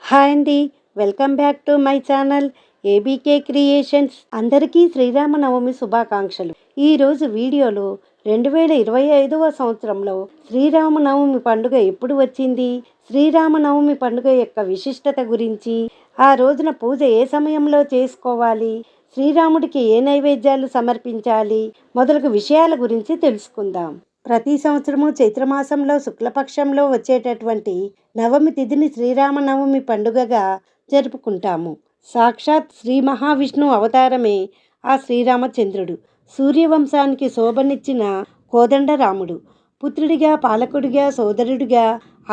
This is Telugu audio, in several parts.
హాయ్ అండి. Welcome back to my channel ABK creations. అందరికీ శ్రీరామనవమి శుభాకాంక్షలు. ఈరోజు వీడియోలో 2025వ సంవత్సరంలో శ్రీరామనవమి పండుగ ఎప్పుడు వచ్చింది, శ్రీరామనవమి పండుగ యొక్క విశిష్టత గురించి, ఆ రోజున పూజ ఏ సమయంలో చేసుకోవాలి, శ్రీరాముడికి ఏ నైవేద్యాలు సమర్పించాలి మొదలగు విషయాల గురించి తెలుసుకుందాం. ప్రతి సంవత్సరము చైత్రమాసంలో శుక్లపక్షంలో వచ్చేటటువంటి నవమి తిథిని శ్రీరామనవమి పండుగగా జరుపుకుంటాము. సాక్షాత్ శ్రీ మహావిష్ణువు అవతారమే ఆ శ్రీరామచంద్రుడు. సూర్యవంశానికి శోభనిచ్చిన కోదండరాముడు. పుత్రుడిగా, పాలకుడిగా, సోదరుడిగా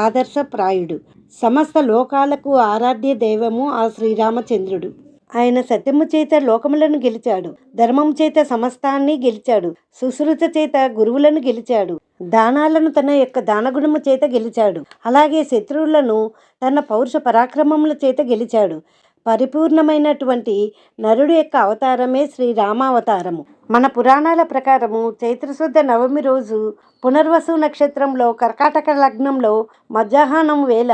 ఆదర్శప్రాయుడు. సమస్త లోకాలకు ఆరాధ్య దైవము ఆ శ్రీరామచంద్రుడు. ఆయన సత్యము చేత లోకములను గెలిచాడు, ధర్మము చేత సమస్తాన్ని గెలిచాడు, సుశ్రుత చేత గురువులను గెలిచాడు, దానాలను తన యొక్క దానగుణము చేత గెలిచాడు, అలాగే శత్రువులను తన పౌరుష పరాక్రమముల చేత గెలిచాడు. పరిపూర్ణమైనటువంటి నరుడు యొక్క అవతారమే శ్రీరామావతారము. మన పురాణాల ప్రకారము చైత్రశుద్ధ నవమి రోజు పునర్వసు నక్షత్రంలో కర్కాటక లగ్నంలో మధ్యాహ్నం వేళ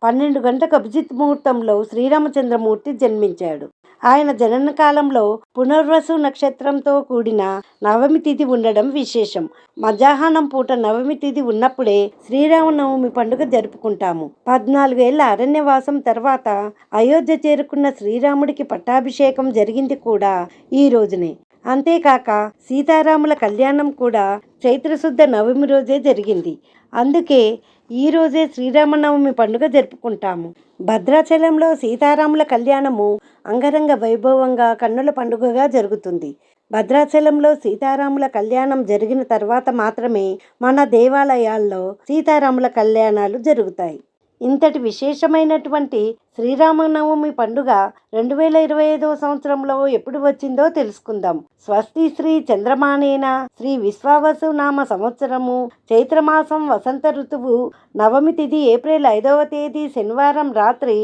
12 గంటలకు అభిజిత్ ముహూర్తంలో శ్రీరామచంద్రమూర్తి జన్మించాడు. ఆయన జనన కాలంలో పునర్వసు నక్షత్రంతో కూడిన నవమి తిథి ఉండడం విశేషం. మధ్యాహ్నం పూట నవమి తిథి ఉన్నప్పుడే శ్రీరామనవమి పండుగ జరుపుకుంటాము. 14 ఏళ్ల అరణ్యవాసం తర్వాత అయోధ్య చేరుకున్న శ్రీరాముడికి పట్టాభిషేకం జరిగింది కూడా ఈ రోజునే. అంతేకాక సీతారాముల కళ్యాణం కూడా చైత్రశుద్ధ నవమి రోజే జరిగింది. అందుకే ఈ రోజే శ్రీరామనవమి పండుగ జరుపుకుంటాము. భద్రాచలంలో సీతారాముల కళ్యాణము అంగరంగ వైభవంగా కన్నుల పండుగగా జరుగుతుంది. భద్రాచలంలో సీతారాముల కళ్యాణం జరిగిన తర్వాత మాత్రమే మన దేవాలయాల్లో సీతారాముల కళ్యాణాలు జరుగుతాయి. ఇంతటి విశేషమైనటువంటి శ్రీరామనవమి పండుగ 2025వ సంవత్సరంలో ఎప్పుడు వచ్చిందో తెలుసుకుందాం. స్వస్తి శ్రీ చంద్రమానేన శ్రీ విశ్వావసు నామ సంవత్సరము చైత్రమాసం వసంత ఋతువు నవమి తిథి ఏప్రిల్ 5వ తేదీ శనివారం రాత్రి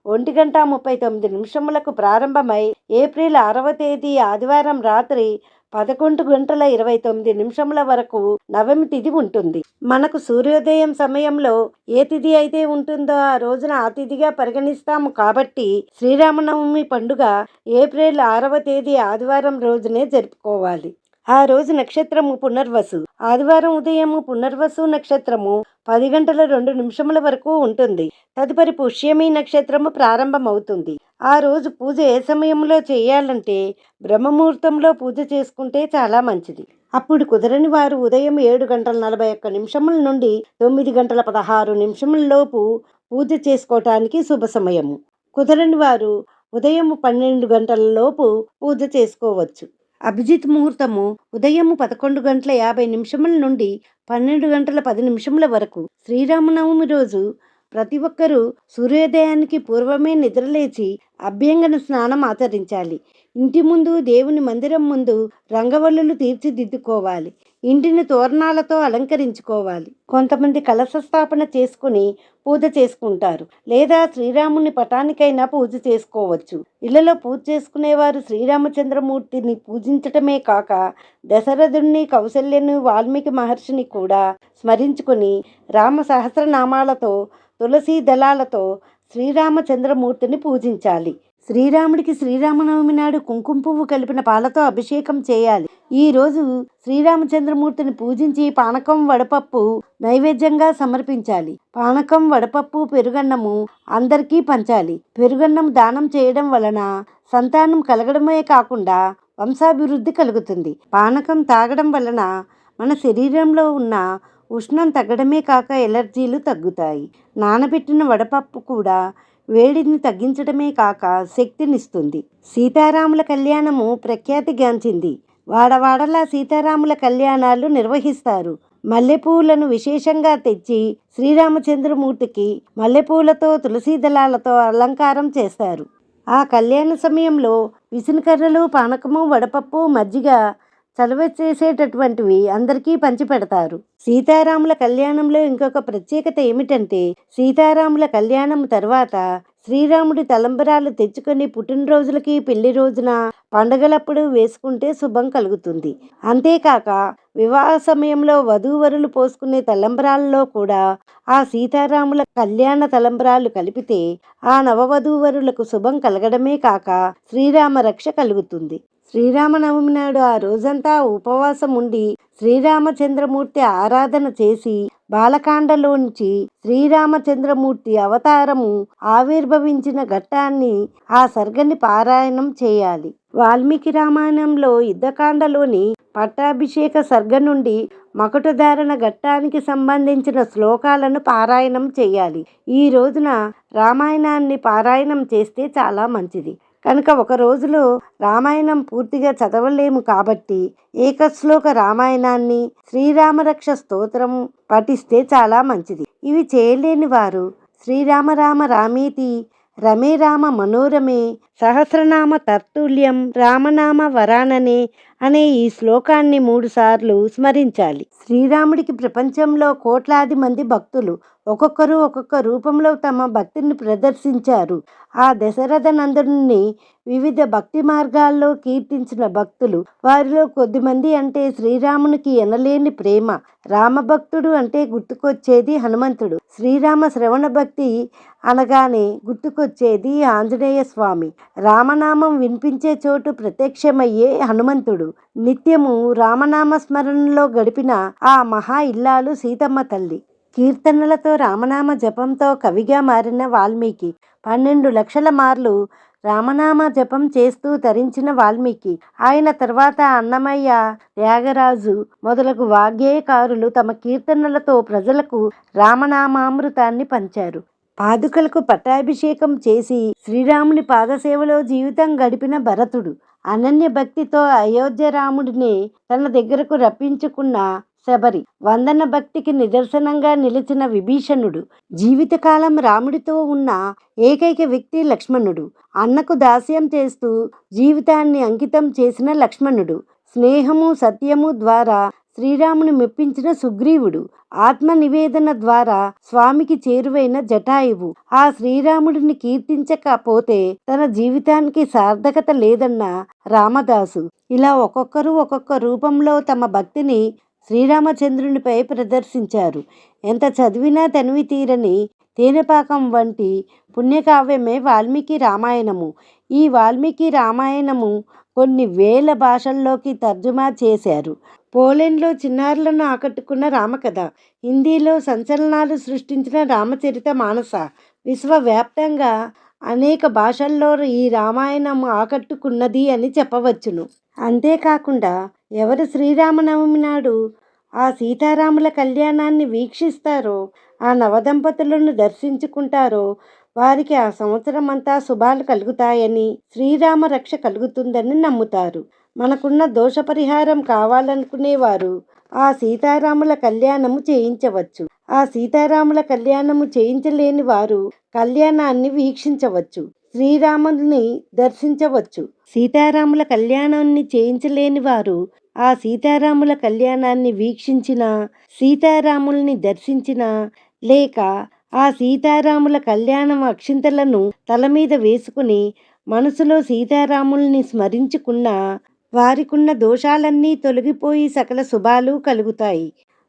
1:39 ప్రారంభమై ఏప్రిల్ 6వ తేదీ ఆదివారం రాత్రి 11:29 వరకు నవమి తిథి ఉంటుంది. మనకు సూర్యోదయం సమయంలో ఏ తిథి అయితే ఉంటుందో ఆ రోజున ఆ తిథిగా పరిగణిస్తాము. కాబట్టి శ్రీరామనవమి పండుగ ఏప్రిల్ 6వ తేదీ ఆదివారం రోజునే జరుపుకోవాలి. ఆ రోజు నక్షత్రము పునర్వసు. ఆదివారం ఉదయము పునర్వసు నక్షత్రము 10:02 వరకు ఉంటుంది. తదుపరి పుష్యమి నక్షత్రము ప్రారంభమవుతుంది. ఆ రోజు పూజ ఏ సమయంలో చేయాలంటే బ్రహ్మముహూర్తంలో పూజ చేసుకుంటే చాలా మంచిది. అప్పుడు కుదరని వారు ఉదయం 7:41 నుండి 9:16 లోపు పూజ చేసుకోవటానికి శుభ సమయము. కుదరని వారు ఉదయం 12 గంటల లోపు పూజ చేసుకోవచ్చు. అభిజిత్ ముహూర్తము ఉదయం 11:50 నుండి 12:10 వరకు. శ్రీరామనవమి రోజు ప్రతి ఒక్కరూ సూర్యోదయానికి పూర్వమే నిద్రలేచి అభ్యంగన స్నానం ఆచరించాలి. ఇంటి ముందు, దేవుని మందిరం ముందు రంగవల్లులు తీర్చిదిద్దుకోవాలి. ఇంటిని తోరణాలతో అలంకరించుకోవాలి. కొంతమంది కలశ స్థాపన చేసుకుని పూజ చేసుకుంటారు, లేదా శ్రీరాముని పటానికైనా పూజ చేసుకోవచ్చు. ఇళ్లలో పూజ చేసుకునేవారు శ్రీరామచంద్రమూర్తిని పూజించటమే కాక దశరథుణ్ణి, కౌసల్యను, వాల్మీకి మహర్షిని కూడా స్మరించుకొని రామ సహస్రనామాలతో, తులసీ దళాలతో శ్రీరామచంద్రమూర్తిని పూజించాలి. శ్రీరాముడికి శ్రీరామనవమి నాడు కుంకుమ పువ్వు కలిపిన పాలతో అభిషేకం చేయాలి. ఈ రోజు శ్రీరామచంద్రమూర్తిని పూజించి పానకం, వడపప్పు నైవేద్యంగా సమర్పించాలి. పానకం, వడపప్పు, పెరుగన్నము అందరికీ పంచాలి. పెరుగన్నం దానం చేయడం వలన సంతానం కలగడమే కాకుండా వంశాభివృద్ధి కలుగుతుంది. పానకం తాగడం వలన మన శరీరంలో ఉన్న ఉష్ణం తగ్గడమే కాక ఎలర్జీలు తగ్గుతాయి. నానబెట్టిన వడపప్పు కూడా వేడిని తగ్గించడమే కాక శక్తినిస్తుంది. సీతారాముల కళ్యాణము ప్రఖ్యాతిగాంచింది. వాడవాడలా సీతారాముల కళ్యాణాలు నిర్వహిస్తారు. మల్లెపూలను విశేషంగా తెచ్చి శ్రీరామచంద్రమూర్తికి మల్లెపూలతో, తులసీ దళాలతో అలంకారం చేస్తారు. ఆ కళ్యాణ సమయంలో విసునకర్రలు, పానకము, వడపప్పు, మజ్జిగ చలవ చేసేటటువంటివి అందరికీ పంచిపెడతారు. సీతారాముల కళ్యాణంలో ఇంకొక ప్రత్యేకత ఏమిటంటే సీతారాముల కళ్యాణం తర్వాత శ్రీరాముడి తలంబరాలు తెచ్చుకొని పుట్టినరోజులకి, పెళ్లి రోజున, పండగలప్పుడు వేసుకుంటే శుభం కలుగుతుంది. అంతేకాక వివాహ సమయంలో వధూవరులు పోసుకునే తలంబరాల్లో కూడా ఆ సీతారాముల కళ్యాణ తలంబరాలు కలిపితే ఆ నవవధూవరులకు శుభం కలగడమే కాక శ్రీరామ రక్ష కలుగుతుంది. శ్రీరామనవమి నాడు ఆ రోజంతా ఉపవాసం ఉండి శ్రీరామచంద్రమూర్తి ఆరాధన చేసి బాలకాండలోంచి శ్రీరామచంద్రమూర్తి అవతారము ఆవిర్భవించిన ఘట్టాన్ని ఆ సర్గని పారాయణం చేయాలి. వాల్మీకి రామాయణంలో యుద్ధకాండలోని పట్టాభిషేక సర్గ నుండి మకుటధారణ ఘట్టానికి సంబంధించిన శ్లోకాలను పారాయణం చేయాలి. ఈ రోజున రామాయణాన్ని పారాయణం చేస్తే చాలా మంచిది. కనుక ఒక రోజులో రామాయణం పూర్తిగా చదవలేము కాబట్టి ఏకశ్లోక రామాయణాన్ని, శ్రీరామరక్ష స్తోత్రం పఠిస్తే చాలా మంచిది. ఇవి చేయలేని వారు శ్రీరామ రామ రామేతి రమే రామ మనోరమే సహస్రనామ తత్తుల్యం రామనామ వరాననే అనే ఈ శ్లోకాన్ని 3 సార్లు స్మరించాలి. శ్రీరాముడికి ప్రపంచంలో కోట్లాది మంది భక్తులు. ఒక్కొక్కరు ఒక్కొక్క రూపంలో తమ భక్తిని ప్రదర్శించారు. ఆ దశరథ నందనుని వివిధ భక్తి మార్గాల్లో కీర్తించిన భక్తులు. వారిలో కొద్దిమంది అంటే శ్రీరామునికి ఎనలేని ప్రేమ. రామభక్తుడు అంటే గుర్తుకొచ్చేది హనుమంతుడు. శ్రీరామ శ్రవణ భక్తి అనగానే గుర్తుకొచ్చేది ఆంజనేయ స్వామి. రామనామం వినిపించే చోటు ప్రత్యక్షమయ్యే హనుమంతుడు. నిత్యము రామనామ స్మరణలో గడిపిన ఆ మహా ఇల్లాలు సీతమ్మ తల్లి. కీర్తనలతో రామనామ జపంతో కవిగా మారిన వాల్మీకి. 12 లక్షల మార్లు రామనామ జపం చేస్తూ తరించిన వాల్మీకి. ఆయన తర్వాత అన్నమయ్య, త్యాగరాజు మొదలగు వాగ్గేయకారులు తమ కీర్తనలతో ప్రజలకు రామనామామృతాన్ని పంచారు. పాదుకలకు పట్టాభిషేకం చేసి శ్రీరాముని పాదసేవలో జీవితం గడిపిన భరతుడు. అనన్య భక్తితో అయోధ్య రాముడిని తన దగ్గరకు రప్పించుకున్న శబరి. వందన భక్తికి నిదర్శనంగా నిలిచిన విభీషణుడు. జీవితకాలం రాముడితో ఉన్న ఏకైక వ్యక్తి లక్ష్మణుడు. అన్నకు దాస్యం చేస్తూ జీవితాన్ని అంకితం చేసిన లక్ష్మణుడు. స్నేహము సత్యము ద్వారా శ్రీరాముని మెప్పించిన సుగ్రీవుడు. ఆత్మ నివేదన ద్వారా స్వామికి చేరువైన జటాయువు. ఆ శ్రీరాముడిని కీర్తించకపోతే తన జీవితానికి సార్థకత లేదన్న రామదాసు. ఇలా ఒక్కొక్కరు ఒక్కొక్క రూపంలో తమ భక్తిని శ్రీరామచంద్రునిపై ప్రదర్శించారు. ఎంత చదివినా తనివి తీరని తేనెపాకం వంటి పుణ్యకావ్యమే వాల్మీకి రామాయణము. ఈ వాల్మీకి రామాయణము కొన్ని వేల భాషల్లోకి తర్జుమా చేశారు. పోలెండ్లో చిన్నారులను ఆకట్టుకున్న రామకథ, హిందీలో సంచలనాలు సృష్టించిన రామచరిత మానస, విశ్వవ్యాప్తంగా అనేక భాషల్లో ఈ రామాయణం ఆకట్టుకున్నది అని చెప్పవచ్చును. అంతేకాకుండా ఎవరు శ్రీరామనవమి నాడు ఆ సీతారాముల కళ్యాణాన్ని వీక్షిస్తారో, ఆ నవదంపతులను దర్శించుకుంటారో వారికి ఆ సంవత్సరం అంతా శుభాలు కలుగుతాయని, శ్రీరామ రక్ష కలుగుతుందని నమ్ముతారు. మనకున్న దోష పరిహారం కావాలనుకునేవారు ఆ సీతారాముల కళ్యాణము చేయించవచ్చు. ఆ సీతారాముల కళ్యాణము చేయించలేని వారు కళ్యాణాన్ని వీక్షించవచ్చు, శ్రీరాముని దర్శించవచ్చు. సీతారాముల కళ్యాణాన్ని చేయించలేని వారు ఆ సీతారాముల కళ్యాణాన్ని వీక్షించిన, సీతారాముల్ని దర్శించిన, లేక ఆ సీతారాముల కళ్యాణం అక్షింతలను తల మీద వేసుకుని మనసులో సీతారాముల్ని స్మరించుకున్న వారికున్న దోషాలన్నీ తొలగిపోయి సకల శుభాలు కలుగుతాయి.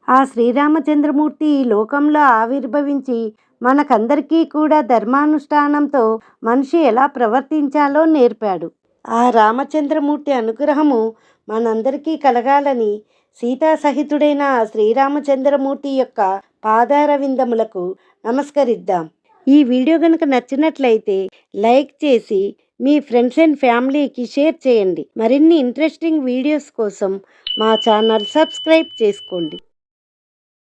ఆ శ్రీరామచంద్రమూర్తి ఈ లోకంలో ఆవిర్భవించి మనకందరికీ కూడా ధర్మానుష్ఠానంతో మనిషి ఎలా ప్రవర్తించాలో నేర్పాడు. ఆ రామచంద్రమూర్తి అనుగ్రహము మనందరికీ కలగాలని సీతా సహితుడైన ఆ శ్రీరామచంద్రమూర్తి యొక్క పాదార విందములకు నమస్కరిద్దాం. ఈ వీడియో కనుక నచ్చినట్లయితే లైక్ చేసి మీ ఫ్రెండ్స్ అండ్ ఫ్యామిలీకి షేర్ చేయండి. మరిన్ని ఇంట్రెస్టింగ్ వీడియోస్ కోసం మా ఛానల్ సబ్స్క్రైబ్ చేసుకోండి.